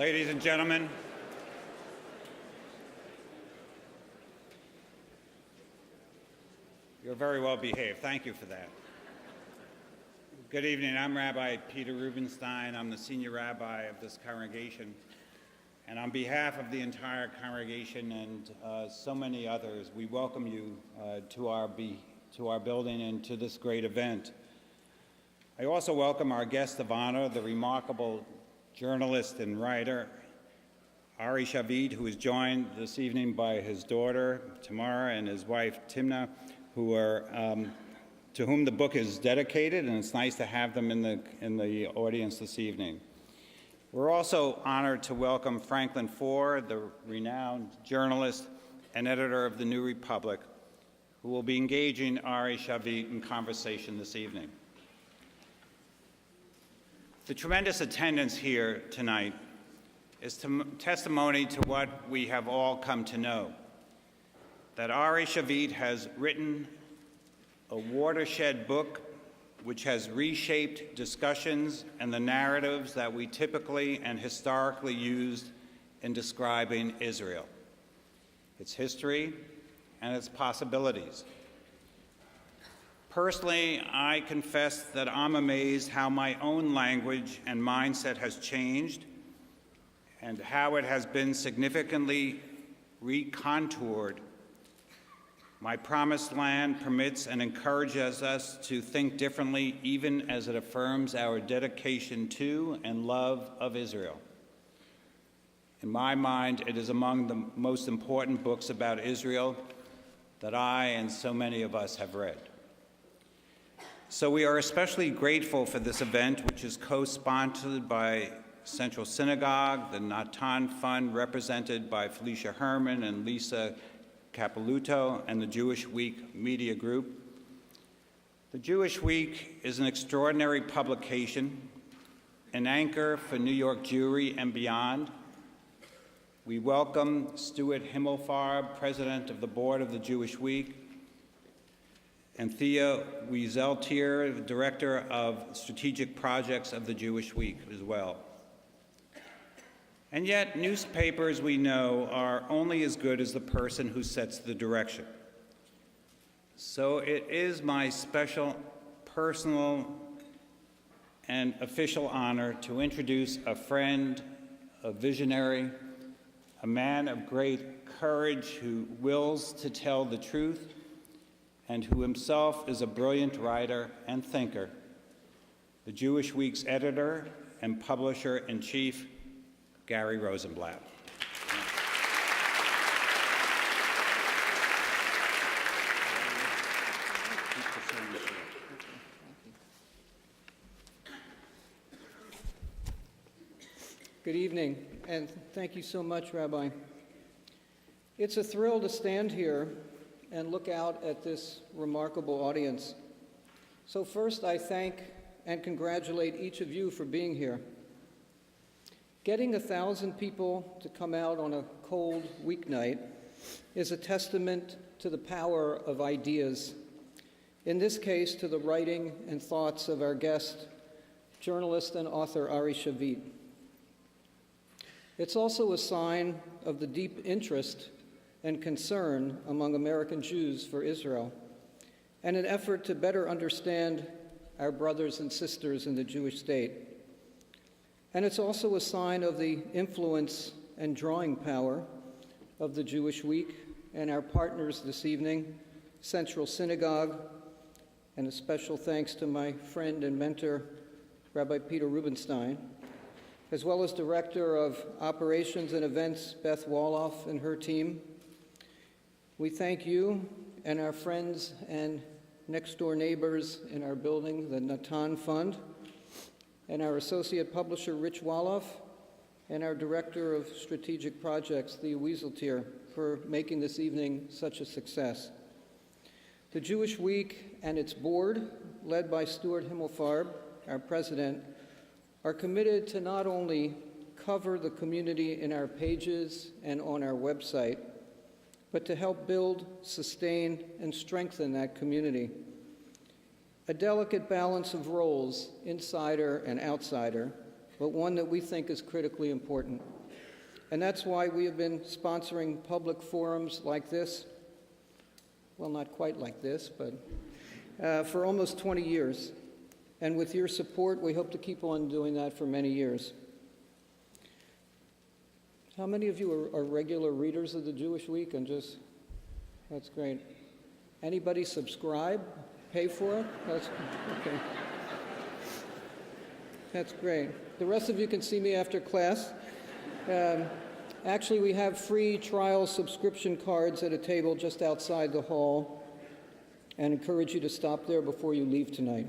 Ladies and gentlemen, you're very well behaved. Thank you for that. Good evening. I'm Rabbi Peter Rubenstein. I'm the senior rabbi of this congregation. And on behalf of the entire congregation and so many others, we welcome you to our building and to this great event. I also welcome our guest of honor, the remarkable journalist and writer, Ari Shavit, who is joined this evening by his daughter, Tamara, and his wife, Timna, to whom the book is dedicated, and it's nice to have them in the audience this evening. We're also honored to welcome Franklin Foer, the renowned journalist and editor of The New Republic, who will be engaging Ari Shavit in conversation this evening. The tremendous attendance here tonight is testimony to what we have all come to know, that Ari Shavit has written a watershed book which has reshaped discussions and the narratives that we typically and historically used in describing Israel, its history, and its possibilities. Personally, I confess that I'm amazed how my own language and mindset has changed and how it has been significantly recontoured. My promised land permits and encourages us to think differently, even as it affirms our dedication to and love of Israel. In my mind, it is among the most important books about Israel that I and so many of us have read. So we are especially grateful for this event, which is co-sponsored by Central Synagogue, the Natan Fund, represented by Felicia Herman and Lisa Capilouto, and the Jewish Week Media Group. The Jewish Week is an extraordinary publication, an anchor for New York Jewry and beyond. We welcome Stuart Himmelfarb, President of the Board of the Jewish Week, and Thea Wieseltier, Director of Strategic Projects of the Jewish Week as well. And yet, newspapers, we know, are only as good as the person who sets the direction. So it is my special, personal, and official honor to introduce a friend, a visionary, a man of great courage who wills to tell the truth, and who himself is a brilliant writer and thinker, the Jewish Week's editor and publisher-in-chief, Gary Rosenblatt. Good evening, and thank you so much, Rabbi. It's a thrill to stand here and look out at this remarkable audience. So first, I thank and congratulate each of you for being here. Getting 1,000 people to come out on a cold weeknight is a testament to the power of ideas, in this case to the writing and thoughts of our guest, journalist and author Ari Shavit. It's also a sign of the deep interest and concern among American Jews for Israel, and an effort to better understand our brothers and sisters in the Jewish state. And it's also a sign of the influence and drawing power of the Jewish Week and our partners this evening, Central Synagogue, and a special thanks to my friend and mentor, Rabbi Peter Rubenstein, as well as Director of Operations and Events, Beth Woloff, and her team. We thank you and our friends and next-door neighbors in our building, the Natan Fund, and our associate publisher, Rich Woloff, and our Director of Strategic Projects, Thea Wieseltier, for making this evening such a success. The Jewish Week and its board, led by Stuart Himmelfarb, our president, are committed to not only cover the community in our pages and on our website, but to help build, sustain, and strengthen that community. A delicate balance of roles, insider and outsider, but one that we think is critically important. And that's why we have been sponsoring public forums like this, well, not quite like this, but for almost 20 years. And with your support, we hope to keep on doing that for many years. How many of you are regular readers of the Jewish Week? And just, that's great. Anybody subscribe, pay for it? That's, okay. That's great. The rest of you can see me after class. Actually, we have free trial subscription cards at a table just outside the hall, and encourage you to stop there before you leave tonight.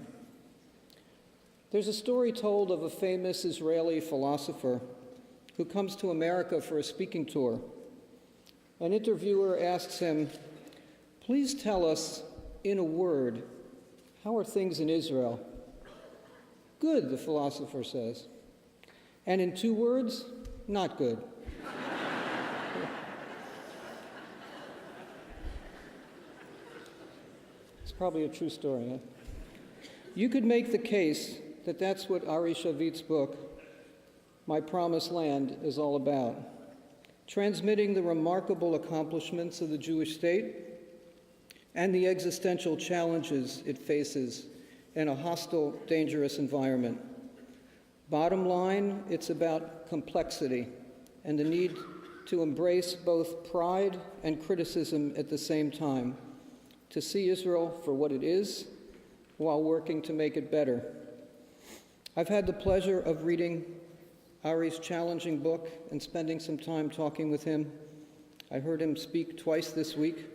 There's a story told of a famous Israeli philosopher who comes to America for a speaking tour. An interviewer asks him, "Please tell us, in a word, how are things in Israel?" "Good," the philosopher says. "And in 2 words, not good." It's probably a true story, huh? You could make the case that that's what Ari Shavit's book, My Promised Land, is all about. Transmitting the remarkable accomplishments of the Jewish state and the existential challenges it faces in a hostile, dangerous environment. Bottom line, it's about complexity and the need to embrace both pride and criticism at the same time, to see Israel for what it is while working to make it better. I've had the pleasure of reading Ari's challenging book and spending some time talking with him. I heard him speak twice this week,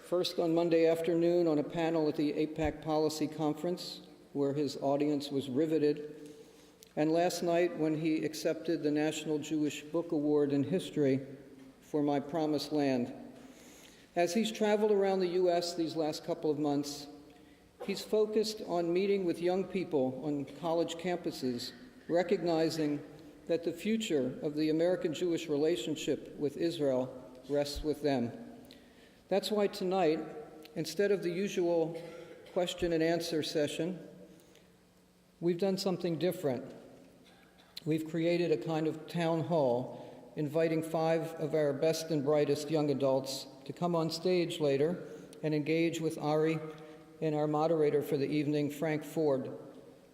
first on Monday afternoon on a panel at the AIPAC Policy Conference, where his audience was riveted, and last night when he accepted the National Jewish Book Award in History for My Promised Land. As he's traveled around the U.S. these last couple of months, he's focused on meeting with young people on college campuses, recognizing that the future of the American-Jewish relationship with Israel rests with them. That's why tonight, instead of the usual question and answer session, we've done something different. We've created a kind of town hall, inviting 5 of our best and brightest young adults to come on stage later and engage with Ari and our moderator for the evening, Frank Ford,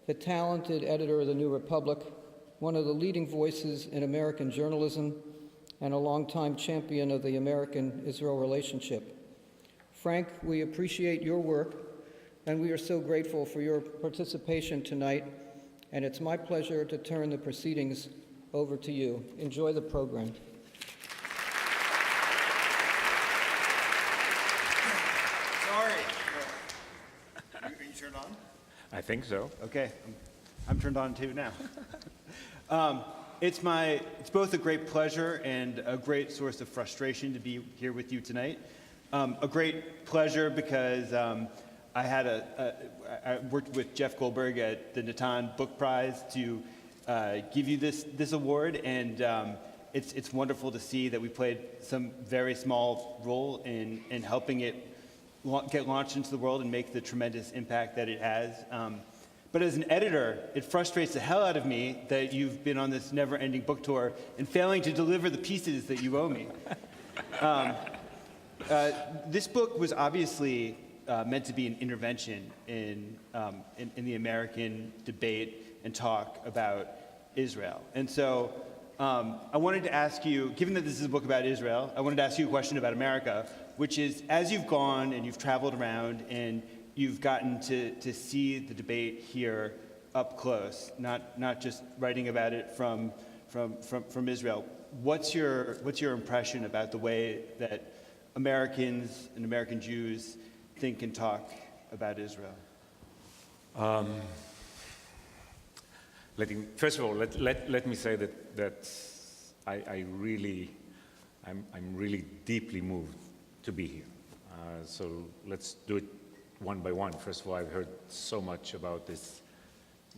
the talented editor of the New Republic, one of the leading voices in American journalism, and a longtime champion of the American-Israel relationship. Frank, we appreciate your work, and we are so grateful for your participation tonight, and it's my pleasure to turn the proceedings over to you. Enjoy the program. Sorry. Are you turned on? I think so. Okay, I'm turned on too now. It's both a great pleasure and a great source of frustration to be here with you tonight. A great pleasure because I worked with Jeff Goldberg at the Natan Book Prize to give you this award, and it's wonderful to see that we played some very small role in helping it get launched into the world and make the tremendous impact that it has. But as an editor, it frustrates the hell out of me that you've been on this never-ending book tour and failing to deliver the pieces that you owe me. This book was obviously meant to be an intervention in the American debate and talk about Israel. And so I wanted to ask you, given that this is a book about Israel, I wanted to ask you a question about America, which is, as you've gone and you've traveled around and you've gotten to see the debate here up close, not just writing about it from Israel, what's your impression about the way that Americans and American Jews think and talk about Israel? First of all, let me say that I'm really deeply moved to be here. So let's do it one by one. First of all, I've heard so much about this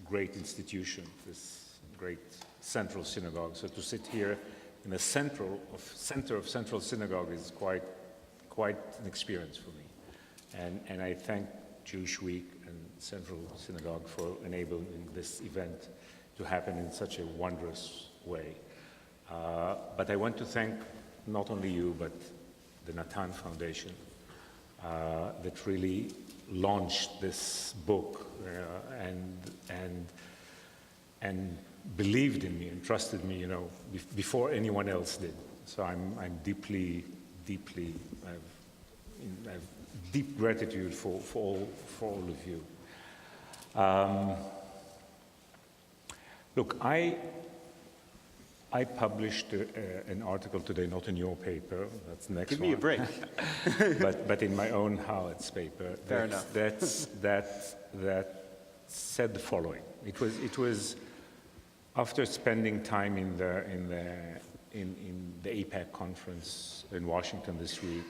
great institution, this great Central Synagogue. So to sit here in the center of Central Synagogue is quite an experience for me. And I thank Jewish Week and Central Synagogue for enabling this event to happen in such a wondrous way. But I want to thank not only you, but the Natan Foundation that really launched this book and believed in me and trusted me, you know, before anyone else did. So I'm deeply, I have deep gratitude for all of you. Look, I published an article today, not in your paper. That's the next Give one. me a break. but in my own Haaretz paper. Fair enough. That said the following. It was after spending time in the AIPAC conference in Washington this week,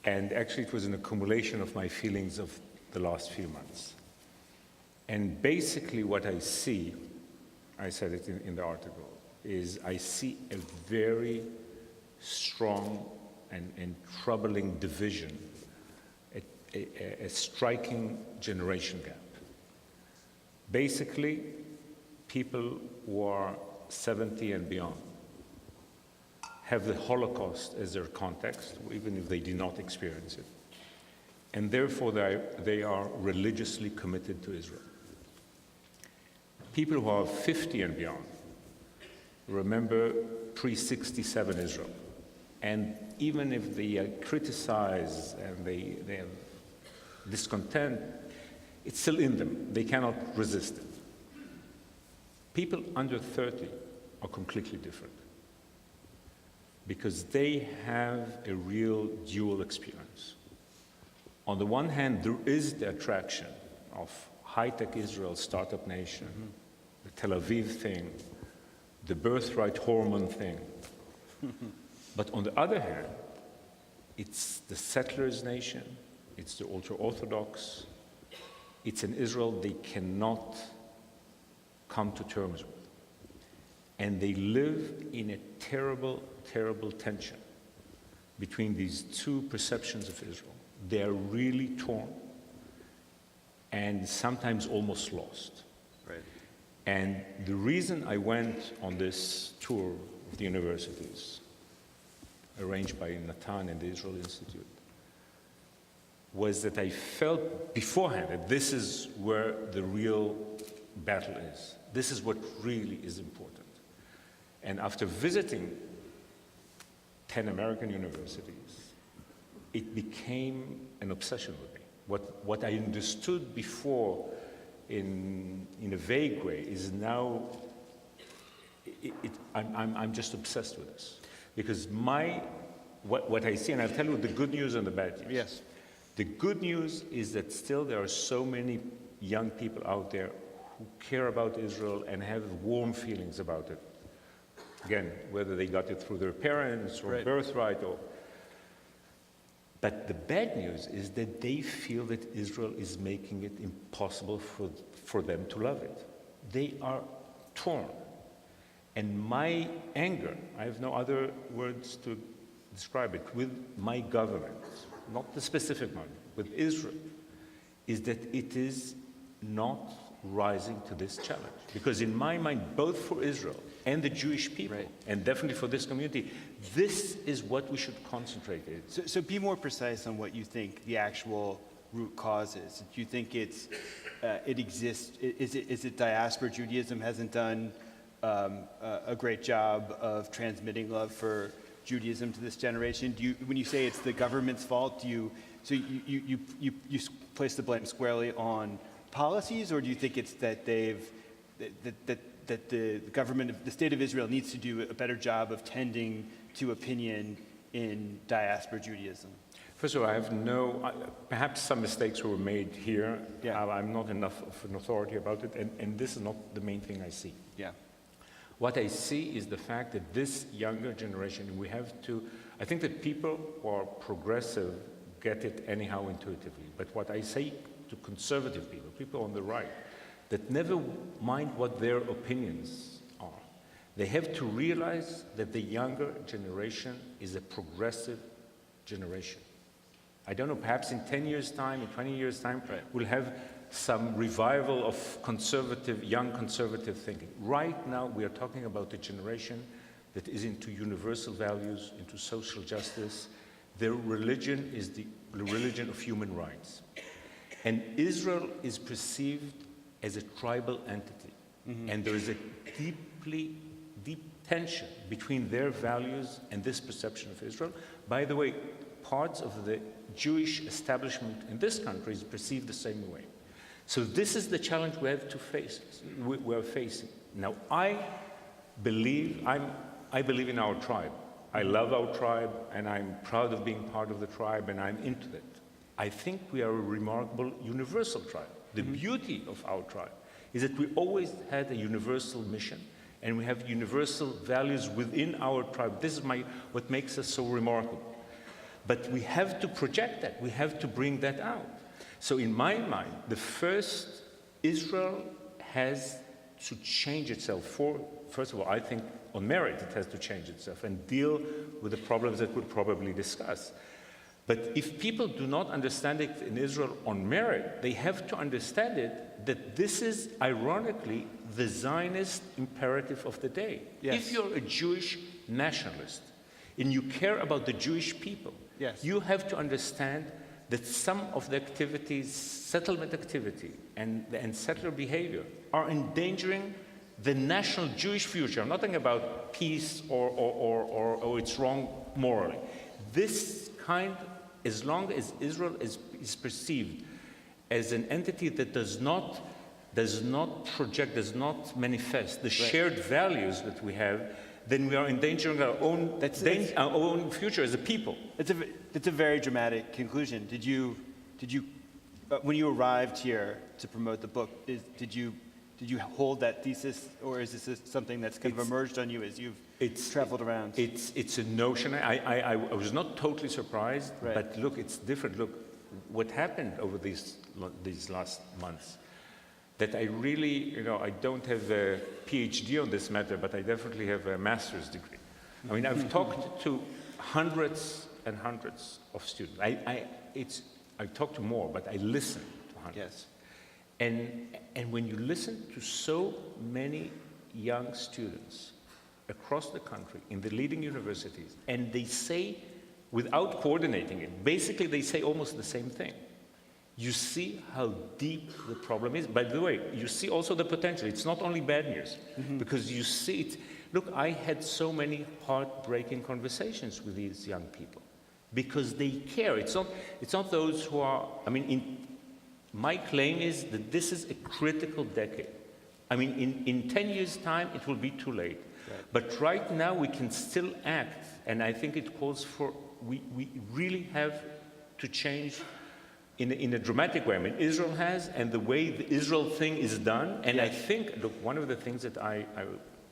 and actually it was an accumulation of my feelings of the last few months. And basically what I see, I said it in the article, is I see a very strong and troubling division, a striking generation gap. Basically, people who are 70 and beyond have the Holocaust as their context, even if they did not experience it. And therefore, they are religiously committed to Israel. People who are 50 and beyond remember pre-67 Israel. And even if they criticize and they have discontent, it's still in them. They cannot resist it. People under 30 are completely different because they have a real dual experience. On the one hand, there is the attraction of high-tech Israel, startup nation, the Tel Aviv thing, the birthright hormone thing. But on the other hand, it's the settlers' nation, it's the ultra-Orthodox, it's an Israel they cannot come to terms with. And they live in a terrible, terrible tension between these two perceptions of Israel. They are really torn and sometimes almost lost. Right. And the reason I went on this tour of the universities, arranged by Natan and the Israel Institute, was that I felt beforehand that this is where the real battle is. This is what really is important. And after visiting 10 American universities, it became an obsession with me. What I understood before in a vague way is now, I'm just obsessed with this. Because what I see, and I'll tell you the good news and the bad news. Yes. The good news is that still there are so many young people out there who care about Israel and have warm feelings about it. Again, whether they got it through their parents or Right. birthright or... But the bad news is that they feel that Israel is making it impossible for them to love it. They are torn. And my anger, I have no other words to describe it, with my government, not the specific one, with Israel, is that it is not rising to this challenge. Because in my mind, both for Israel and the Jewish people, Right. and definitely for this community, this is what we should concentrate on. So be more precise on what you think the actual root cause is. Do you think it exists? Is it diaspora Judaism hasn't done a great job of transmitting love for Judaism to this generation? When you say it's the government's fault, you place the blame squarely on policies, or do you think it's that that the government, the state of Israel, needs to do a better job of tending to opinion in diaspora Judaism? First of all, I have perhaps some mistakes were made here. Yeah. I'm not enough of an authority about it, and this is not the main thing I see. Yeah. What I see is the fact that this younger generation, I think that people who are progressive get it anyhow intuitively. But what I say to conservative people on the right, that never mind what their opinions are, they have to realize that the younger generation is a progressive generation. I don't know, perhaps in 10 years' time, in 20 years' time, we'll have some revival of young conservative thinking. Right now, we are talking about a generation that is into universal values, into social justice. Their religion is the religion of human rights. And Israel is perceived as a tribal entity. And there is a deep tension between their values and this perception of Israel. By the way, parts of the Jewish establishment in this country is perceived the same way. So this is the challenge we have to face. We're facing. Now, I believe in our tribe. I love our tribe, and I'm proud of being part of the tribe, and I'm into it. I think we are a remarkable universal tribe. The beauty of our tribe is that we always had a universal mission, and we have universal values within our tribe. This is what makes us so remarkable. But we have to project that. We have to bring that out. So in my mind, the first, Israel has to change itself. First of all, I think on merit it has to change itself and deal with the problems that we'll probably discuss. But if people do not understand it in Israel on merit, they have to understand it that this is, ironically, the Zionist imperative of the day. Yes. If you're a Jewish nationalist and you care about the Jewish people, yes, you have to understand that some of the activities, settlement activity and settler behavior, are endangering the national Jewish future. I'm not talking about peace or it's wrong morally. This kind, as long as Israel is perceived as an entity that does not project, does not manifest the shared values that we have, then we are endangering our own future as a people. It's a very dramatic conclusion. Did you when you arrived here to promote the book, did you hold that thesis, or is this something that's kind of emerged on you as you've traveled around? It's a notion. I was not totally surprised, Right. but look, it's different. Look, what happened over these last months, that I really, I don't have a PhD on this matter, but I definitely have a master's degree. I mean, I've talked to hundreds and hundreds of students. I talk to more, but I listen to hundreds. Yes. And when you listen to so many young students across the country in the leading universities, and they say, without coordinating it, basically they say almost the same thing. You see how deep the problem is. By the way, you see also the potential. It's not only bad news, because you see it. Look, I had so many heartbreaking conversations with these young people because they care. It's not those who are, my claim is that this is a critical decade. I mean, in 10 years' time, it will be too late. Right. But right now, we can still act, and I think it calls for, we really have to change in a dramatic way. I mean, Israel has, and the way the Israel thing is done, and I think, look, one of the things that I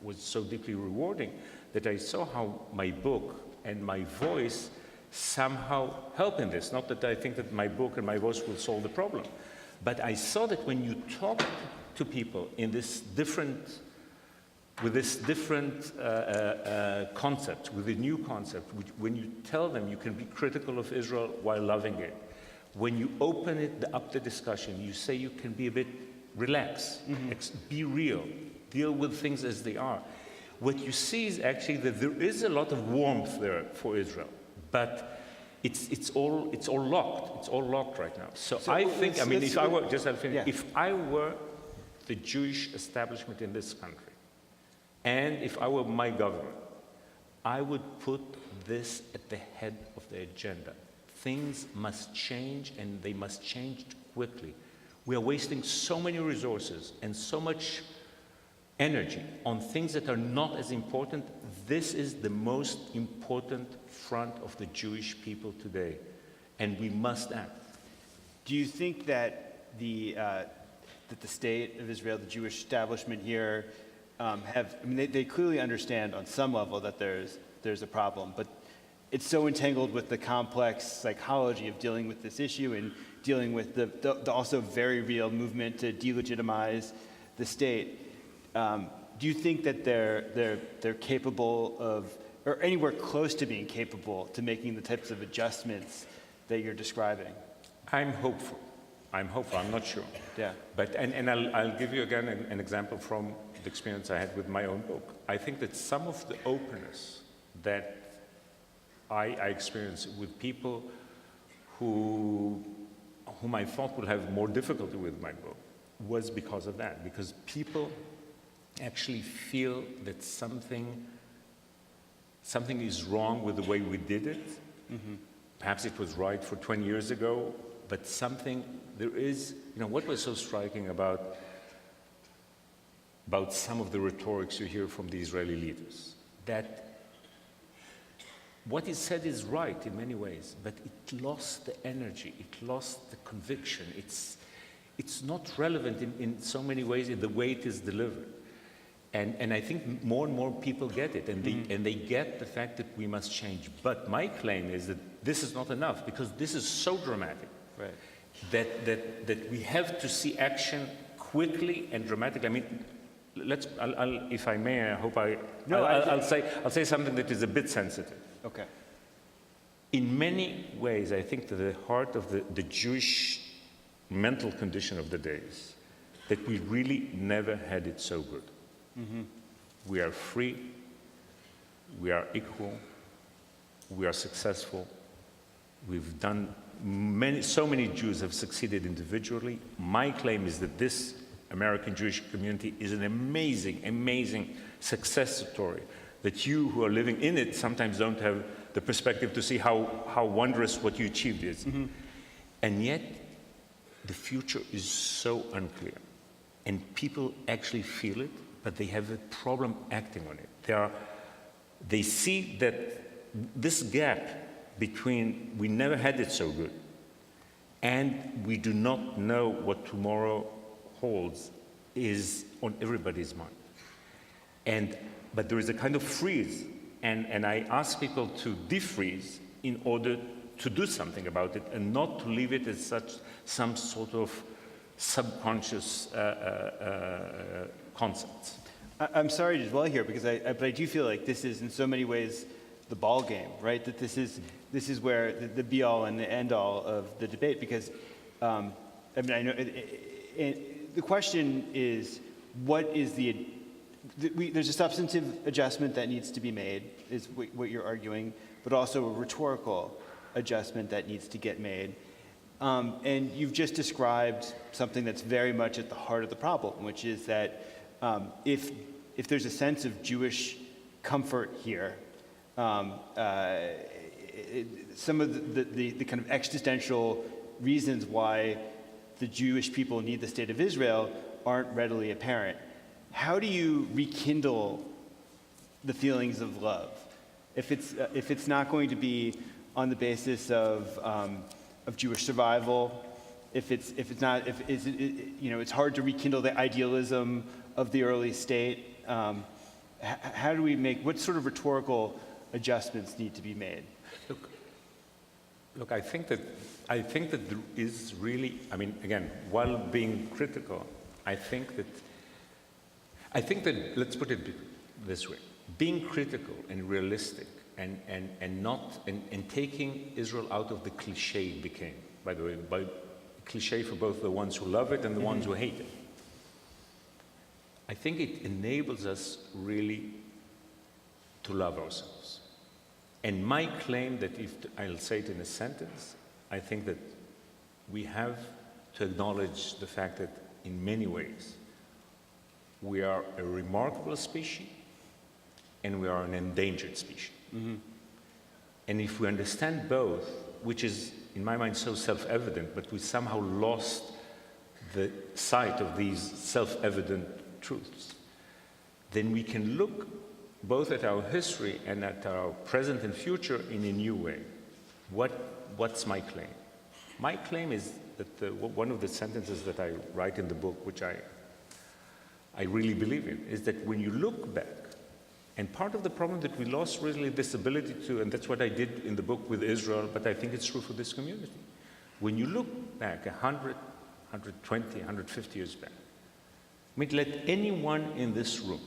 was so deeply rewarding, that I saw how my book and my voice somehow help in this. Not that I think that my book and my voice will solve the problem, but I saw that when you talk to people in this different, with this different concept, with a new concept, when you tell them you can be critical of Israel while loving it, when you open up the discussion, you say you can be a bit relaxed, be real, deal with things as they are. What you see is actually that there is a lot of warmth there for Israel, but it's all locked. It's all locked right now. So I think, if I were, just I'll finish, if I were the Jewish establishment in this country, and if I were my government, I would put this at the head of the agenda. Things must change, and they must change quickly. We are wasting so many resources and so much energy on things that are not as important. This is the most important front of the Jewish people today, and we must act. Do you think that the state of Israel, the Jewish establishment here, they clearly understand on some level that there's a problem, but it's so entangled with the complex psychology of dealing with this issue and dealing with the also very real movement to delegitimize the state. Do you think that they're capable of, or anywhere close to being capable to making the types of adjustments that you're describing? I'm hopeful. I'm not sure. Yeah. But and I'll give you again an example from the experience I had with my own book. I think that some of the openness that I experienced with people whom I thought would have more difficulty with my book was because of that, because people actually feel that something is wrong with the way we did it. Perhaps it was right for 20 years ago, but there is, what was so striking about some of the rhetorics you hear from the Israeli leaders, that what is said is right in many ways, but it lost the energy, it lost the conviction. It's not relevant in so many ways in the way it is delivered. And I think more and more people get it, and they get the fact that we must change. But my claim is that this is not enough, because this is so dramatic, Right. that we have to see action quickly and dramatically. I mean, if I may, I hope I'll say something that is a bit sensitive. Okay. In many ways, I think that the heart of the Jewish mental condition of the day is that we really never had it so good. We are free, we are equal, we are successful. We've done so many Jews have succeeded individually. My claim is that this American Jewish community is an amazing, amazing success story, that you who are living in it sometimes don't have the perspective to see how wondrous what you achieved is. And yet, the future is so unclear. And people actually feel it, but they have a problem acting on it. They see that this gap between we never had it so good and we do not know what tomorrow holds is on everybody's mind. But there is a kind of freeze, and I ask people to defreeze in order to do something about it and not to leave it as some sort of subconscious concepts. I'm sorry to dwell here, because but I do feel like this is in so many ways the ball game, right? That this is where the be all and the end all of the debate, because I know the question is, what is there's a substantive adjustment that needs to be made, is what you're arguing, but also a rhetorical adjustment that needs to get made. And you've just described something that's very much at the heart of the problem, which is that if there's a sense of Jewish comfort here, some of the kind of existential reasons why the Jewish people need the state of Israel aren't readily apparent. How do you rekindle the feelings of love if it's not going to be on the basis of Jewish survival? It's hard to rekindle the idealism of the early state. How do we what sort of rhetorical adjustments need to be made? Look, I think that there is really, I mean, again, while being critical, I think that let's put it this way: being critical and realistic, and taking Israel out of the cliche it became, by the way, by cliche for both the ones who love it and the ones who hate it. I think it enables us really to love ourselves. And my claim that I'll say it in a sentence, I think that we have to acknowledge the fact that in many ways we are a remarkable species and we are an endangered species. And if we understand both, which is in my mind so self-evident, but we somehow lost the sight of these self-evident truths, then we can look both at our history and at our present and future in a new way. What's my claim? My claim is that one of the sentences that I write in the book, which I really believe in, is that when you look back, and part of the problem that we lost really this ability to, and that's what I did in the book with Israel, but I think it's true for this community. When you look back 100, 120, 150 years back, I mean, let anyone in this room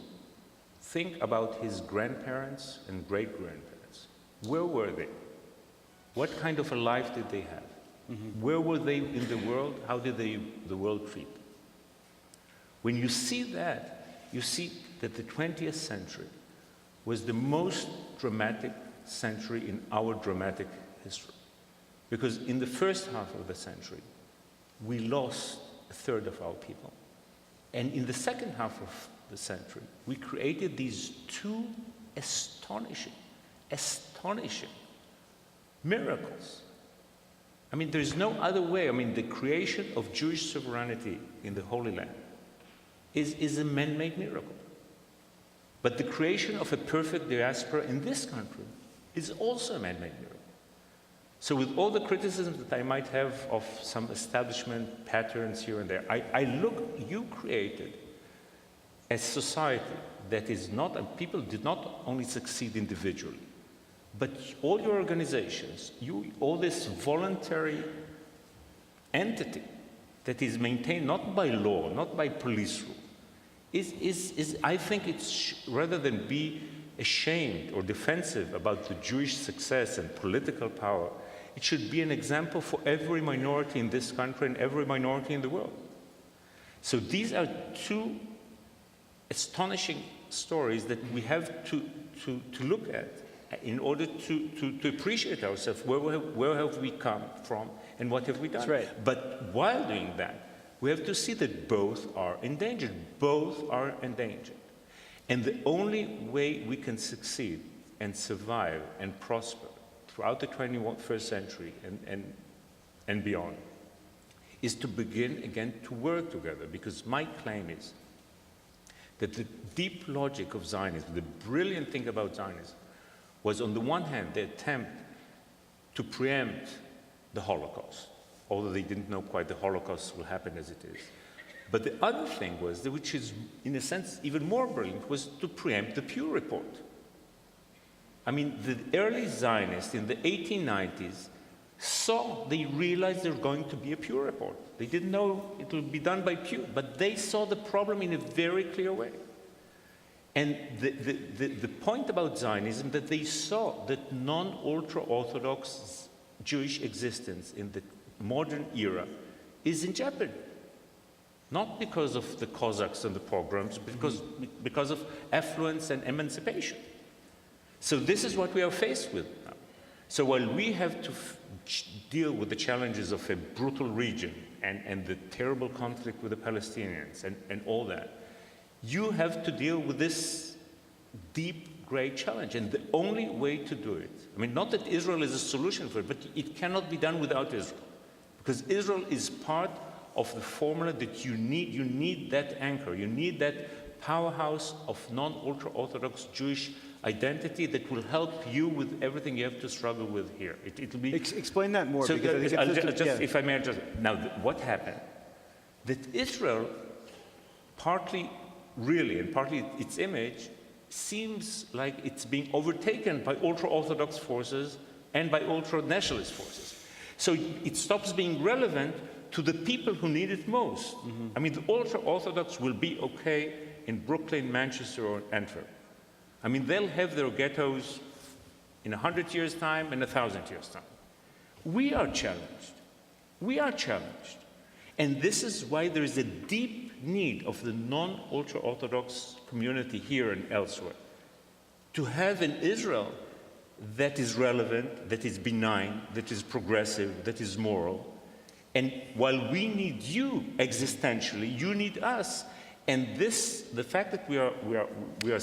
think about his grandparents and great-grandparents. Where were they? What kind of a life did they have? Where were they in the world? How did the world treat them? When you see that, you see that the 20th century was the most dramatic century in our dramatic history. Because in the first half of the century, we lost a third of our people. And in the second half of the century, we created these two astonishing miracles. I mean, there's no other way. I mean, the creation of Jewish sovereignty in the Holy Land is a man-made miracle. But the creation of a perfect diaspora in this country is also a man-made miracle. So with all the criticisms that I might have of some establishment patterns here and there, I look, you created a society that is not, and people did not only succeed individually, but all your organizations, all this voluntary entity that is maintained not by law, not by police rule, is I think it's, rather than be ashamed or defensive about the Jewish success and political power, it should be an example for every minority in this country and every minority in the world. So these are two astonishing stories that we have to look at in order to appreciate ourselves. Where have we come from and what have we done? That's right. But while doing that, we have to see that both are endangered. Both are endangered. And the only way we can succeed and survive and prosper throughout the 21st century and beyond is to begin again to work together. Because my claim is that the deep logic of Zionism, the brilliant thing about Zionism, was on the one hand the attempt to preempt the Holocaust, although they didn't know quite the Holocaust will happen as it is. But the other thing was, which is in a sense even more brilliant, was to preempt the Pew Report. I mean, the early Zionists in the 1890s they realized there was going to be a Pew Report. They didn't know it would be done by Pew, but they saw the problem in a very clear way. And the point about Zionism, that they saw that non-ultra-Orthodox Jewish existence in the modern era is in jeopardy. Not because of the Cossacks and the pogroms, but because of affluence and emancipation. So this is what we are faced with now. So while we have to deal with the challenges of a brutal region and the terrible conflict with the Palestinians and all that, you have to deal with this deep, great challenge. And the only way to do it, I mean, not that Israel is a solution for it, but it cannot be done without Israel. Because Israel is part of the formula that you need that anchor. You need that powerhouse of non-ultra-Orthodox Jewish identity that will help you with everything you have to struggle with here. It'll be... Explain that more. So because I think if I may just... Now, what happened? That Israel, partly really, and partly its image, seems like it's being overtaken by ultra-Orthodox forces and by ultra-nationalist forces. So it stops being relevant to the people who need it most. I mean, the ultra-Orthodox will be okay in Brooklyn, Manchester, or Antwerp. I mean, they'll have their ghettos in 100 years' time and 1,000 years' time. We are challenged. We are challenged. And this is why there is a deep need of the non-ultra-Orthodox community here and elsewhere to have an Israel that is relevant, that is benign, that is progressive, that is moral. And while we need you existentially, you need us. And this, the fact that we are